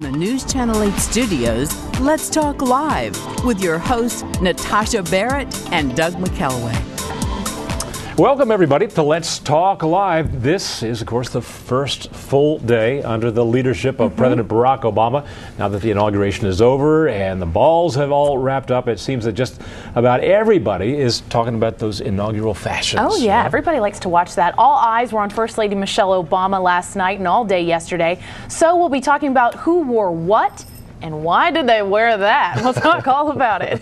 The News Channel 8 studios, let's talk live with your hosts, Natasha Barrett and Doug McKelway. Welcome, everybody, to Let's Talk Live. This is, of course, the first full day under the leadership of President Barack Obama. Now that the inauguration is over and the balls have all wrapped up, it seems that just about everybody is talking about those inaugural fashions. Oh, yeah. Everybody likes to watch that. All eyes were on First Lady Michelle Obama last night and all day yesterday. So we'll be talking about who wore what and why did they wear that? We'll talk all about it.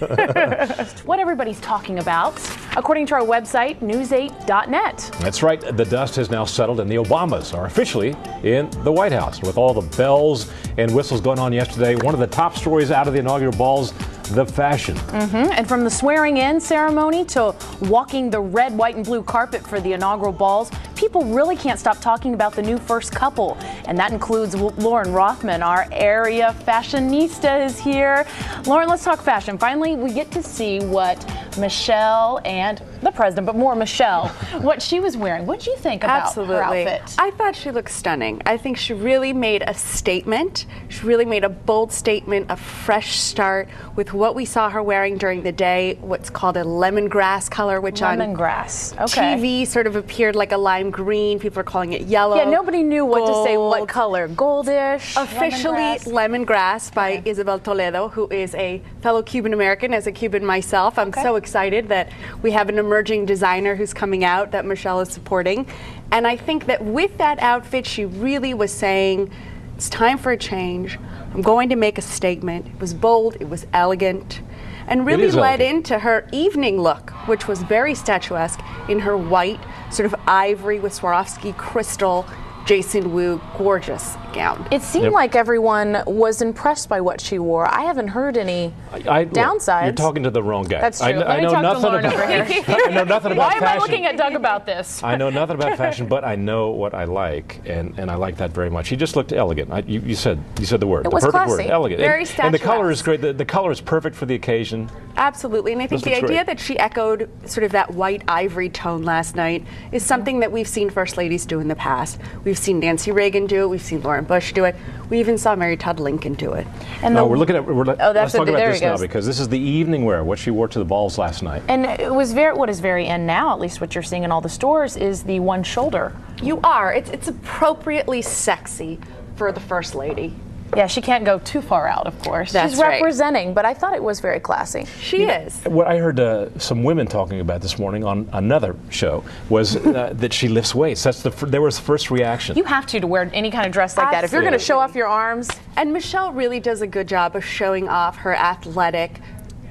What everybody's talking about, according to our website, news8.net. That's right. The dust has now settled and the Obamas are officially in the White House. With all the bells and whistles going on yesterday, one of the top stories out of the inaugural balls, the fashion. And from the swearing-in ceremony to walking the red, white, and blue carpet for the inaugural balls, people really can't stop talking about the new first couple. And that includes Lauren Rothman, our area fashionista, is here. Lauren, let's talk fashion. Finally, we get to see what Michelle and the president, but more Michelle, what she was wearing. What did you think about her outfit? I thought she looked stunning. I think she really made a statement. She really made a bold statement, a fresh start with what we saw her wearing during the day, what's called a lemongrass color, which on TV sort of appeared like a lime green. People are calling it yellow. Yeah, nobody knew what to say, what color. Goldish, officially lemongrass by Isabel Toledo, who is a fellow Cuban American. As a Cuban myself, I'm so excited that we have an emerging designer who's coming out that Michelle is supporting. And I think that with that outfit, she really was saying, it's time for a change. I'm going to make a statement. It was bold, it was elegant, and really led into her evening look, which was very statuesque in her white, sort of ivory with Swarovski crystal Jason Wu gorgeous gown. It seemed like everyone was impressed by what she wore. I haven't heard any downsides. You're talking to the wrong guy. That's true. I know nothing about I know nothing about fashion. Why am I looking at Doug about this? I know nothing about fashion, but I know what I like, and I like that very much. She just looked elegant. You said the word. It was perfect classy. word, elegant. Very statuesque. And the color is great. The color is perfect for the occasion. Absolutely, and I think the idea that she echoed sort of that white ivory tone last night is something that we've seen First Ladies do in the past. We've seen Nancy Reagan do it. We've seen Lauren Bush do it. We even saw Mary Todd Lincoln do it. And we're looking at. Let's talk about this now because this is the evening wear. What she wore to the balls last night. And it was what is very in now, at least what you're seeing in all the stores, is the one shoulder. You are. It's appropriately sexy for the First Lady. Yeah, she can't go too far out, of course. She's representing, but I thought it was very classy. She is. What I heard some women talking about this morning on another show was that she lifts weights. There was the first reaction. You have to wear any kind of dress like that. If you're going to show off your arms. And Michelle really does a good job of showing off her athletic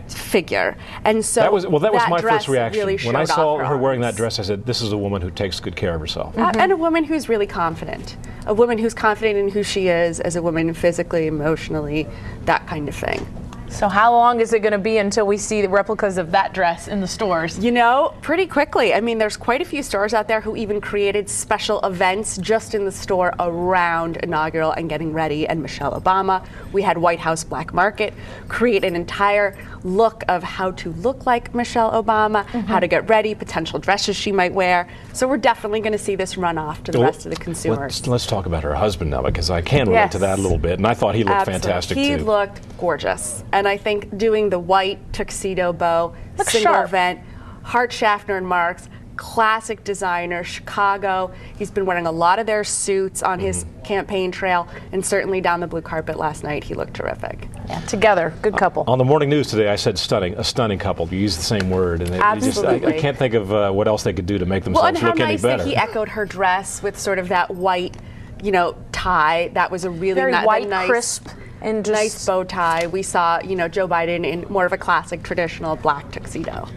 figure. And so that was my first reaction. Really when I saw her wearing arms. that dress, I said, this is a woman who takes good care of herself. And a woman who's really confident. A woman who's confident in who she is as a woman, physically, emotionally, that kind of thing. So how long is it going to be until we see the replicas of that dress in the stores? You know, pretty quickly. I mean, there's quite a few stores out there who even created special events just in the store around inaugural and getting ready and Michelle Obama. We had White House Black Market create an entire look of how to look like Michelle Obama, how to get ready, potential dresses she might wear. So we're definitely going to see this run off to the rest of the consumers. Let's talk about her husband now, because I can relate to that a little bit, and I thought he looked fantastic too. He looked gorgeous, and I think doing the white tuxedo bow, single event, Hart, Schaffner and Marks, classic designer, Chicago. He's been wearing a lot of their suits on his campaign trail, and certainly down the blue carpet last night, he looked terrific. Yeah, together, good couple. On the morning news today, I said stunning, a stunning couple. You used the same word, and I can't think of what else they could do to make themselves look any better. Well, and how nice that he echoed her dress with sort of that white, tie. That was a really very white, nice, crisp, and nice bow tie. We saw, Joe Biden in more of a classic, traditional black tuxedo.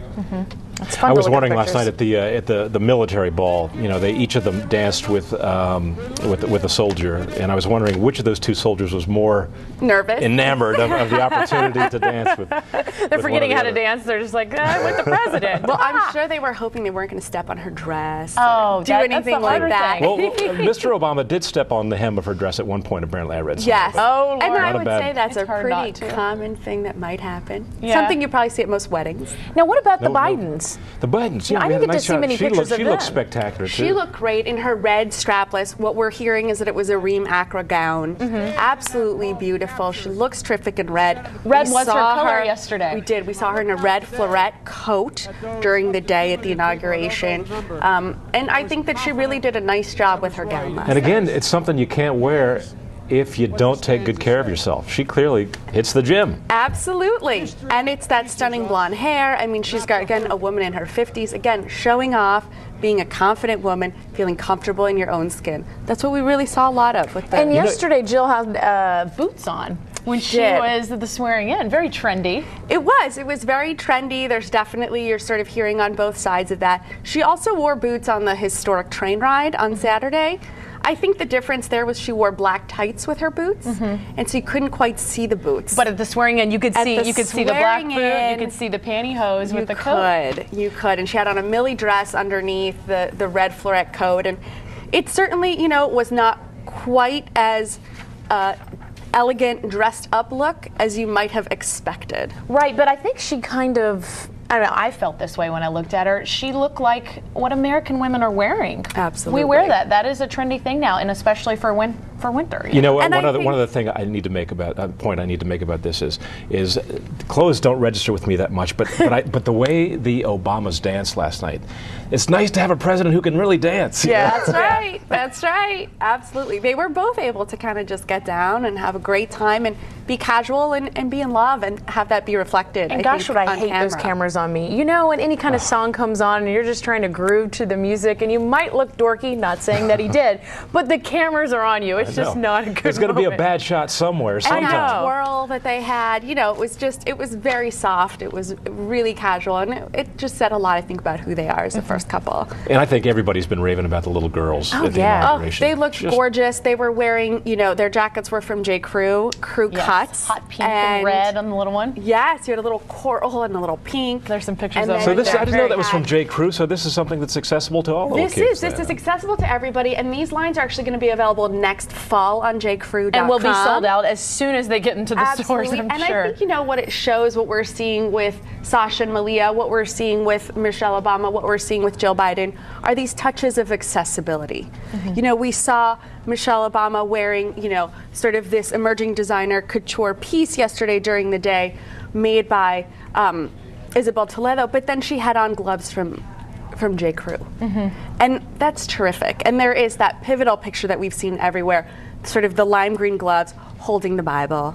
I was wondering last night at the military ball. They each of them danced with a soldier, and I was wondering which of those two soldiers was more nervous, enamored of the opportunity to dance with. They're forgetting how to dance. They're just like with the president. Well, I'm sure they were hoping they weren't going to step on her dress. Do anything like that. Well, Mr. Obama did step on the hem of her dress at one point. Apparently, I read something. Yes. Oh, Lord. And I would say that's a pretty common thing that might happen. Yeah. Something you probably see at most weddings. Now, what about the Bidens? buttons. The buttons. You know, Yeah, I we had didn't a get nice to see shot. many pictures of She them. looked spectacular too. She looked great in her red strapless. What we're hearing is that it was a Reem Acra gown. Absolutely beautiful. She looks terrific in red. Red We was her saw color yesterday. We did. We saw her in a red floret coat during the day at the inauguration. And I think that she really did a nice job with her gown last And again, night. it's something you can't wear if you don't take good care of yourself. She clearly hits the gym. Absolutely. And it's that stunning blonde hair. I mean, she's got, again, a woman in her 50s, again, showing off, being a confident woman, feeling comfortable in your own skin. That's what we really saw a lot of with the... And yesterday, Jill had boots on when she did. was at the swearing in. Very trendy. It was very trendy. There's definitely, you're sort of hearing on both sides of that. She also wore boots on the historic train ride on Saturday. I think the difference there was she wore black tights with her boots, and so you couldn't quite see the boots. But at the swearing in, you could At see the the black swearing boot, in, you could see the pantyhose with the you coat. could, and she had on a Millie dress underneath the red floret coat, and it certainly, was not quite as elegant, dressed up look as you might have expected. Right, but I think she kind of, I don't know, I felt this way when I looked at her. She looked like what American women are wearing. Absolutely. We wear that. That is a trendy thing now, and especially for winter. You know what? And One other thing I need to make about point I need to make about this is clothes don't register with me that much, but the way the Obamas danced last night, it's nice to have a president who can really dance. you know? That's right. That's right. Absolutely. They were both able to kind of just get down and have a great time and be casual and be in love and have that be reflected. And gosh, would I hate those cameras on me. You know, when any kind of song comes on and you're just trying to groove to the music and you might look dorky, not saying that he did, but the cameras are on you. It's just not a good There's going to be a moment. bad shot somewhere And sometime. that twirl that they had, it was very soft. It was really casual, and it just said a lot, I think, about who they are as a first couple. And I think everybody's been raving about the little girls at the yeah. inauguration. They looked Just- gorgeous. They were wearing, their jackets were from J. Crew Yes, cuts. hot pink and red on the little one. Yes, you had a little coral and a little pink. There's some pictures And of then So this, I they're didn't know that was from had- J. Crew. So this is something that's accessible to all little This kids. is accessible to everybody, and these lines are actually going to be available next fall on jcrew.com. And will be sold out as soon as they get into the Absolutely. stores, I'm and sure. I think what it shows, what we're seeing with Sasha and Malia, what we're seeing with Michelle Obama, what we're seeing with Jill Biden, are these touches of accessibility. We saw Michelle Obama wearing, sort of this emerging designer couture piece yesterday during the day, made by Isabel Toledo, but then she had on gloves from J. Crew. And that's terrific. And there is that pivotal picture that we've seen everywhere, sort of the lime green gloves holding the Bible.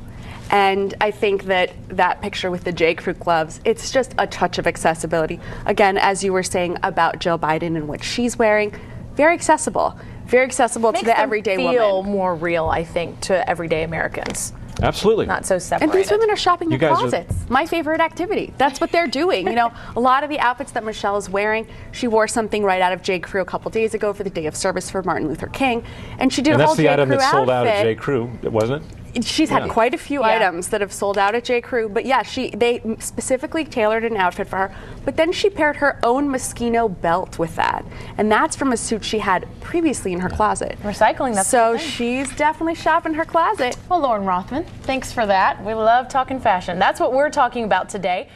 And I think that picture with the J. Crew gloves, it's just a touch of accessibility. Again, as you were saying about Jill Biden and what she's wearing, very accessible to the everyday woman. feel more real, I think, to everyday Americans. Absolutely. Not so separated. And these women are shopping You in guys are- closets. My favorite activity. That's what they're doing. A lot of the outfits that Michelle is wearing, she wore something right out of J. Crew a couple days ago for the Day of Service for Martin Luther King, and she did And a whole that's the J. item Crew that sold out at outfit. J. Crew, wasn't it? She's had Yeah. quite a few Yeah. items that have sold out at J. Crew, but yeah, they specifically tailored an outfit for her. But then she paired her own Moschino belt with that, and that's from a suit she had previously in her closet. Recycling, that's so the thing. she's definitely shopping her closet. Well, Lauren Rothman, thanks for that. We love talking fashion. That's what we're talking about today.